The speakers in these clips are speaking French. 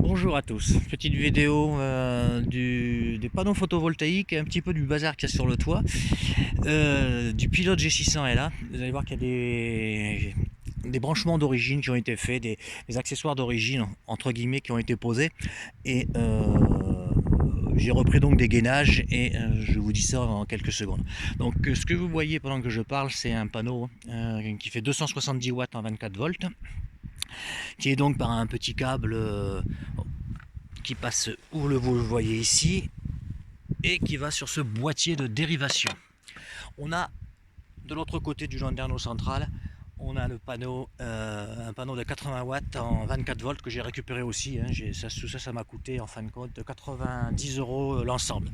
Bonjour à tous, petite vidéo des panneaux photovoltaïques et un petit peu du bazar qu'il y a sur le toit. Du pilote G600 est là, vous allez voir qu'il y a des branchements d'origine qui ont été faits, des accessoires d'origine entre guillemets qui ont été posés et j'ai repris donc des gainages et je vous dis ça en quelques secondes. Donc ce que vous voyez pendant que je parle, c'est un panneau qui fait 270 watts en 24 volts, qui est donc par un petit câble qui passe où vous le voyez ici et qui va sur ce boîtier de dérivation. On a de l'autre côté du landerneau central, on a le panneau, un panneau de 80 watts en 24 volts que j'ai récupéré aussi. Tout ça m'a coûté en fin de compte 90 € l'ensemble.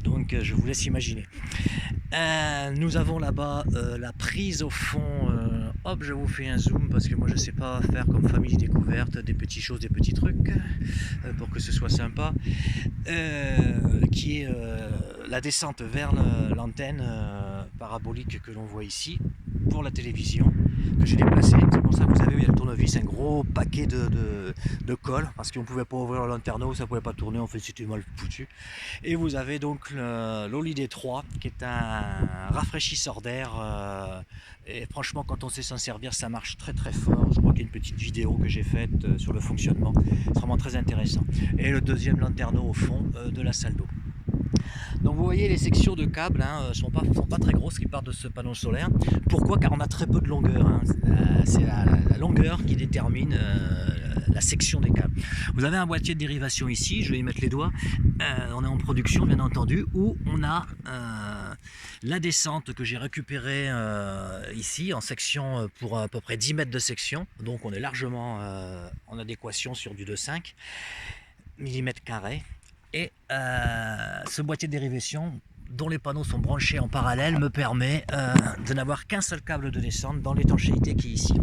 Donc je vous laisse imaginer. Nous avons là-bas la prise au fond. Hop, je vous fais un zoom parce que moi je sais pas faire comme famille découverte des petites choses, des petits trucs pour que ce soit sympa. Qui est la descente vers l'antenne parabolique que l'on voit ici pour la télévision que j'ai déplacé. C'est pour ça que vous avez vu, il y a le tournevis, un gros paquet de colle parce qu'on ne pouvait pas ouvrir le lanterneau, ça ne pouvait pas tourner, en fait c'était mal foutu. Et vous avez donc l'Holiday 3 qui est un rafraîchisseur d'air et franchement quand on sait s'en servir ça marche très très fort. Je crois qu'il y a une petite vidéo que j'ai faite sur le fonctionnement, c'est vraiment très intéressant. Et le deuxième lanterneau au fond de la salle d'eau. Donc vous voyez les sections de câbles sont pas très grosses qui partent de ce panneau solaire. Pourquoi? Car on a très peu de longueur. C'est la longueur qui détermine la section des câbles. Vous avez un boîtier de dérivation ici, je vais y mettre les doigts. On est en production bien entendu, où on a la descente que j'ai récupérée ici en section pour à peu près 10 mètres de section. Donc on est largement en adéquation sur du 2,5 mm². Et ce boîtier de dérivation dont les panneaux sont branchés en parallèle me permet de n'avoir qu'un seul câble de descente dans l'étanchéité qui est ici.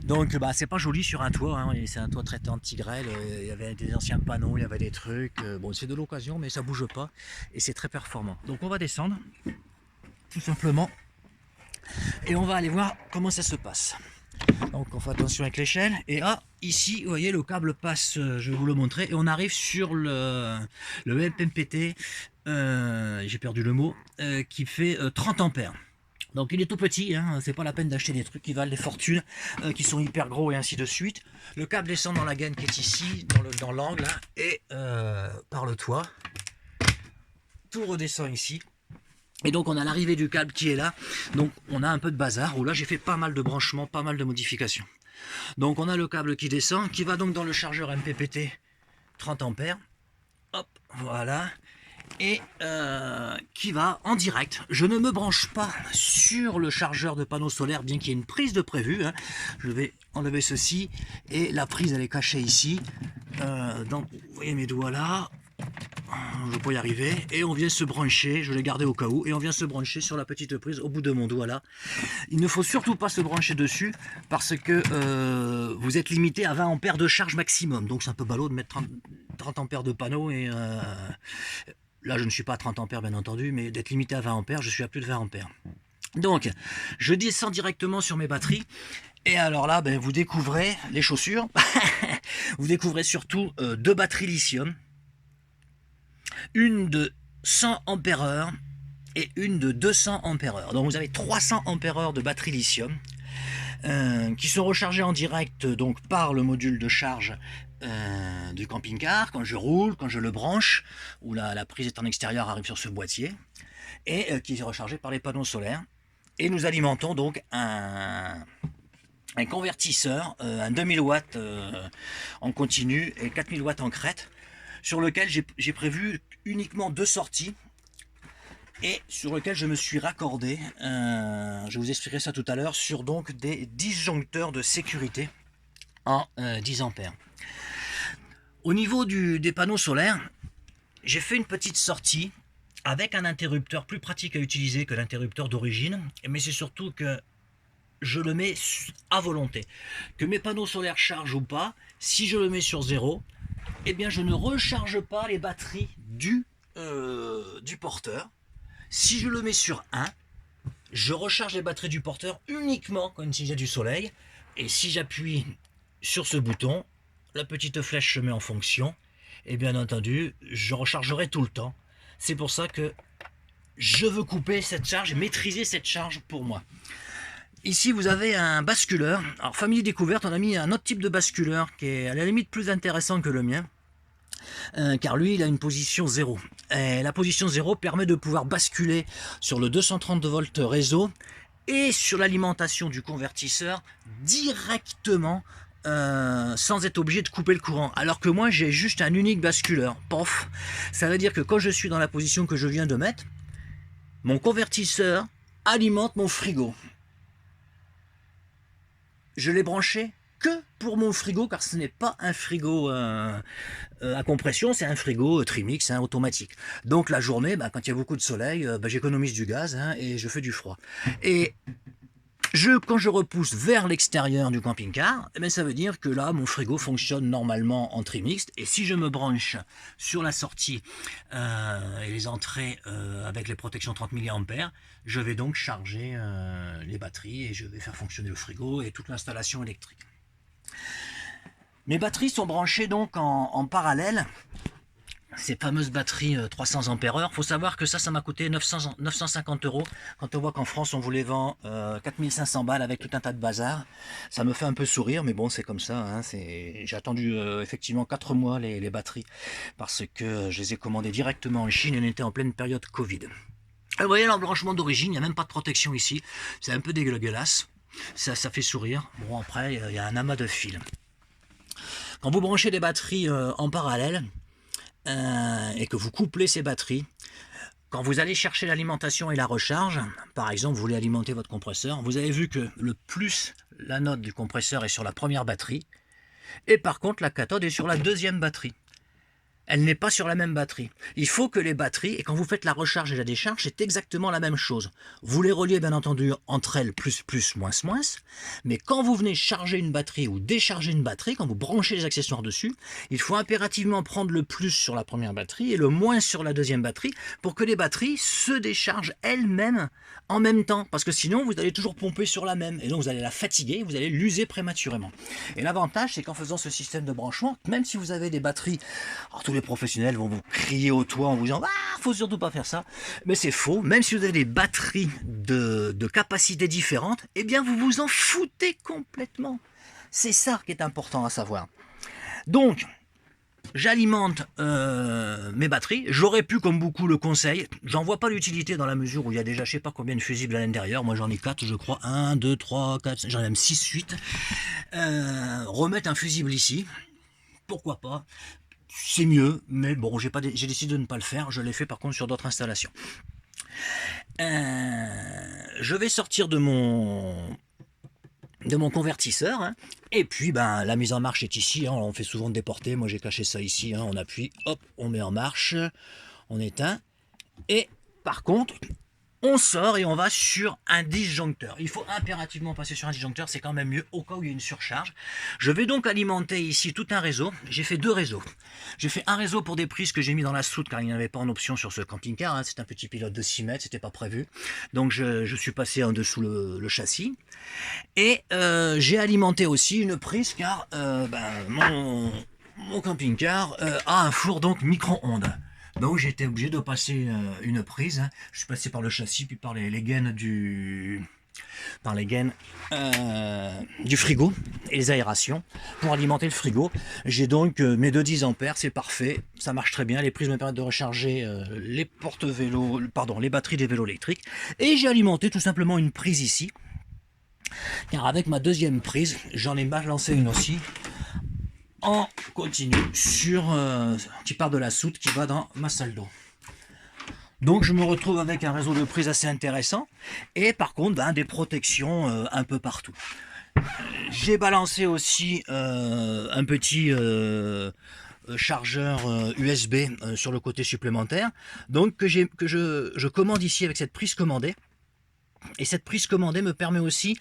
Donc c'est pas joli sur un toit, c'est un toit traité anti-grêle, il y avait des anciens panneaux, il y avait des trucs, bon c'est de l'occasion mais ça bouge pas et c'est très performant. Donc on va descendre tout simplement et on va aller voir comment ça se passe. Donc on fait attention avec l'échelle et ici vous voyez le câble passe, je vais vous le montrer, et on arrive sur le MPPT, j'ai perdu le mot, qui fait 30 ampères. Donc il est tout petit, c'est pas la peine d'acheter des trucs qui valent des fortunes, qui sont hyper gros et ainsi de suite. Le câble descend dans la gaine qui est ici, dans l'angle, et par le toit, tout redescend ici. Et donc on a l'arrivée du câble qui est là, donc on a un peu de bazar, où là j'ai fait pas mal de branchements, pas mal de modifications. Donc on a le câble qui descend, qui va donc dans le chargeur MPPT 30 ampères, hop, voilà, et qui va en direct. Je ne me branche pas sur le chargeur de panneau solaire, bien qu'il y ait une prise de prévu. Je vais enlever ceci, et la prise elle est cachée ici, donc vous voyez mes doigts là, je peux y arriver, et on vient se brancher, je l'ai gardé au cas où, et on vient se brancher sur la petite prise au bout de mon doigt là. Il ne faut surtout pas se brancher dessus parce que vous êtes limité à 20 ampères de charge maximum, donc c'est un peu ballot de mettre 30 ampères de panneau, et là je ne suis pas à 30 ampères bien entendu, mais d'être limité à 20 ampères, je suis à plus de 20 ampères. Donc je descends directement sur mes batteries. Et alors là, vous découvrez les chaussures, vous découvrez surtout deux batteries lithium, une de 100 ampères-heure et une de 200 ampères-heure. Donc vous avez 300 ampères-heure de batterie lithium qui sont rechargées en direct donc par le module de charge du camping-car quand je roule, quand je le branche, où la prise est en extérieur, arrive sur ce boîtier, et qui est rechargé par les panneaux solaires. Et nous alimentons donc un convertisseur, un 2000 watts en continu et 4000 watts en crête, sur lequel j'ai prévu uniquement deux sorties et sur lequel je me suis raccordé, je vous expliquerai ça tout à l'heure, sur donc des disjoncteurs de sécurité en 10 ampères. Au niveau des panneaux solaires, j'ai fait une petite sortie avec un interrupteur plus pratique à utiliser que l'interrupteur d'origine, mais c'est surtout que je le mets à volonté. Que mes panneaux solaires chargent ou pas, si je le mets sur 0, eh bien je ne recharge pas les batteries du porteur. Si je le mets sur 1, je recharge les batteries du porteur uniquement quand il y a du soleil. Et si j'appuie sur ce bouton, la petite flèche se met en fonction, et bien entendu, je rechargerai tout le temps. C'est pour ça que je veux couper cette charge, maîtriser cette charge pour moi. Ici, vous avez un basculeur. Alors, Famille Découverte, on a mis un autre type de basculeur qui est à la limite plus intéressant que le mien. Car lui, il a une position 0. Et la position 0 permet de pouvoir basculer sur le 232 volts réseau et sur l'alimentation du convertisseur directement sans être obligé de couper le courant. Alors que moi, j'ai juste un unique basculeur. Pof. Ça veut dire que quand je suis dans la position que je viens de mettre, mon convertisseur alimente mon frigo. Je l'ai branché que pour mon frigo, car ce n'est pas un frigo à compression, c'est un frigo Trimix automatique. Donc la journée, quand il y a beaucoup de soleil, j'économise du gaz et je fais du froid. Et quand je repousse vers l'extérieur du camping-car, ça veut dire que là, mon frigo fonctionne normalement en trimixte. Et si je me branche sur la sortie et les entrées avec les protections 30 mA, je vais donc charger les batteries et je vais faire fonctionner le frigo et toute l'installation électrique. Mes batteries sont branchées donc en parallèle. Ces fameuses batteries 300 Ah, faut savoir que ça m'a coûté 950 €. Quand on voit qu'en France on vous les vend 4500 balles avec tout un tas de bazar, ça me fait un peu sourire, mais bon, c'est comme ça. J'ai attendu effectivement 4 mois les batteries parce que je les ai commandées directement en Chine et on était en pleine période Covid. Vous voyez l'embranchement d'origine, il n'y a même pas de protection ici, c'est un peu dégueulasse, ça fait sourire. Bon, après, il y a un amas de fils. Quand vous branchez des batteries en parallèle, et que vous couplez ces batteries, quand vous allez chercher l'alimentation et la recharge, par exemple vous voulez alimenter votre compresseur, vous avez vu que le plus, la note du compresseur est sur la première batterie, et par contre la cathode est sur la deuxième batterie. Elle n'est pas sur la même batterie. Il faut que les batteries, et quand vous faites la recharge et la décharge, c'est exactement la même chose. Vous les reliez bien entendu entre elles plus, moins, mais quand vous venez charger une batterie ou décharger une batterie, quand vous branchez les accessoires dessus, il faut impérativement prendre le plus sur la première batterie et le moins sur la deuxième batterie pour que les batteries se déchargent elles-mêmes en même temps, parce que sinon vous allez toujours pomper sur la même, et donc vous allez la fatiguer, vous allez l'user prématurément. Et l'avantage, c'est qu'en faisant ce système de branchement, même si vous avez des batteries, alors tous les professionnels vont vous crier au toit en vous disant « faut surtout pas faire ça », mais c'est faux. Même si vous avez des batteries de capacités différentes, eh bien vous vous en foutez complètement. C'est ça qui est important à savoir. Donc, j'alimente mes batteries. J'aurais pu, comme beaucoup le conseillent, j'en vois pas l'utilité dans la mesure où il y a déjà je sais pas combien de fusibles à l'intérieur. Moi j'en ai 4, je crois. 1, 2, 3, 4, j'en ai même 6, 8. Remettre un fusible ici, pourquoi pas? C'est mieux, mais bon, j'ai décidé de ne pas le faire. Je l'ai fait par contre sur d'autres installations. Je vais sortir de mon convertisseur, et puis la mise en marche est ici, on fait souvent déporter, moi j'ai caché ça ici, on appuie, hop, on met en marche, on éteint, et par contre, on sort et on va sur un disjoncteur. Il faut impérativement passer sur un disjoncteur, c'est quand même mieux au cas où il y a une surcharge. Je vais donc alimenter ici tout un réseau. J'ai fait 2 réseaux. J'ai fait un réseau pour des prises que j'ai mis dans la soute car il n'y en avait pas en option sur ce camping-car. C'est un petit pilote de 6 mètres, c'était pas prévu. Donc je suis passé en dessous le châssis. Et j'ai alimenté aussi une prise car mon camping-car a un four donc micro-ondes. Donc j'ai été obligé de passer une prise. Je suis passé par le châssis puis par les gaines du frigo et les aérations pour alimenter le frigo. J'ai donc mes 210 ampères, c'est parfait, ça marche très bien. Les prises me permettent de recharger les batteries des vélos électriques. Et j'ai alimenté tout simplement une prise ici. Car avec ma deuxième prise, j'en ai balancé une aussi en continu qui part de la soute qui va dans ma salle d'eau. Donc je me retrouve avec un réseau de prise assez intéressant et par contre des protections un peu partout. J'ai balancé aussi un petit chargeur USB sur le côté supplémentaire, donc que je commande ici avec cette prise commandée. Et cette prise commandée me permet aussi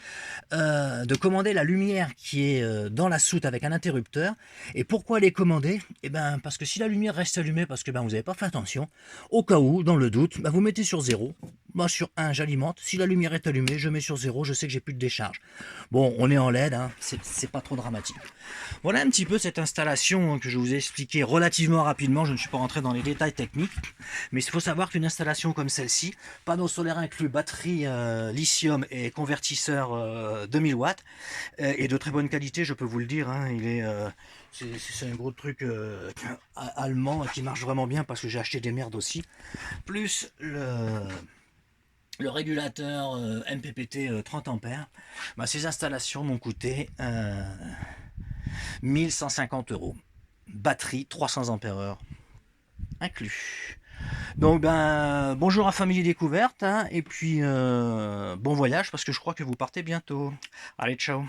de commander la lumière qui est dans la soute avec un interrupteur. Et pourquoi elle est commandée? Eh ben, parce que si la lumière reste allumée parce que vous n'avez pas fait attention, au cas où, dans le doute, vous mettez sur 0. Moi sur 1, j'alimente. Si la lumière est allumée, je mets sur 0, je sais que j'ai plus de décharge. Bon, on est en LED, hein, c'est pas trop dramatique. Voilà un petit peu cette installation que je vous ai expliqué relativement rapidement. Je ne suis pas rentré dans les détails techniques, mais il faut savoir qu'une installation comme celle-ci, panneau solaire inclus, batterie lithium et convertisseur 2000 watts, et de très bonne qualité, je peux vous le dire. Hein, c'est un gros truc allemand qui marche vraiment bien parce que j'ai acheté des merdes aussi. Plus le régulateur MPPT 30 ampères. Ces installations m'ont coûté 1150 euros. Batterie 300 ampères inclus. Donc bonjour à Famille Découverte, hein, et puis bon voyage parce que je crois que vous partez bientôt. Allez, ciao.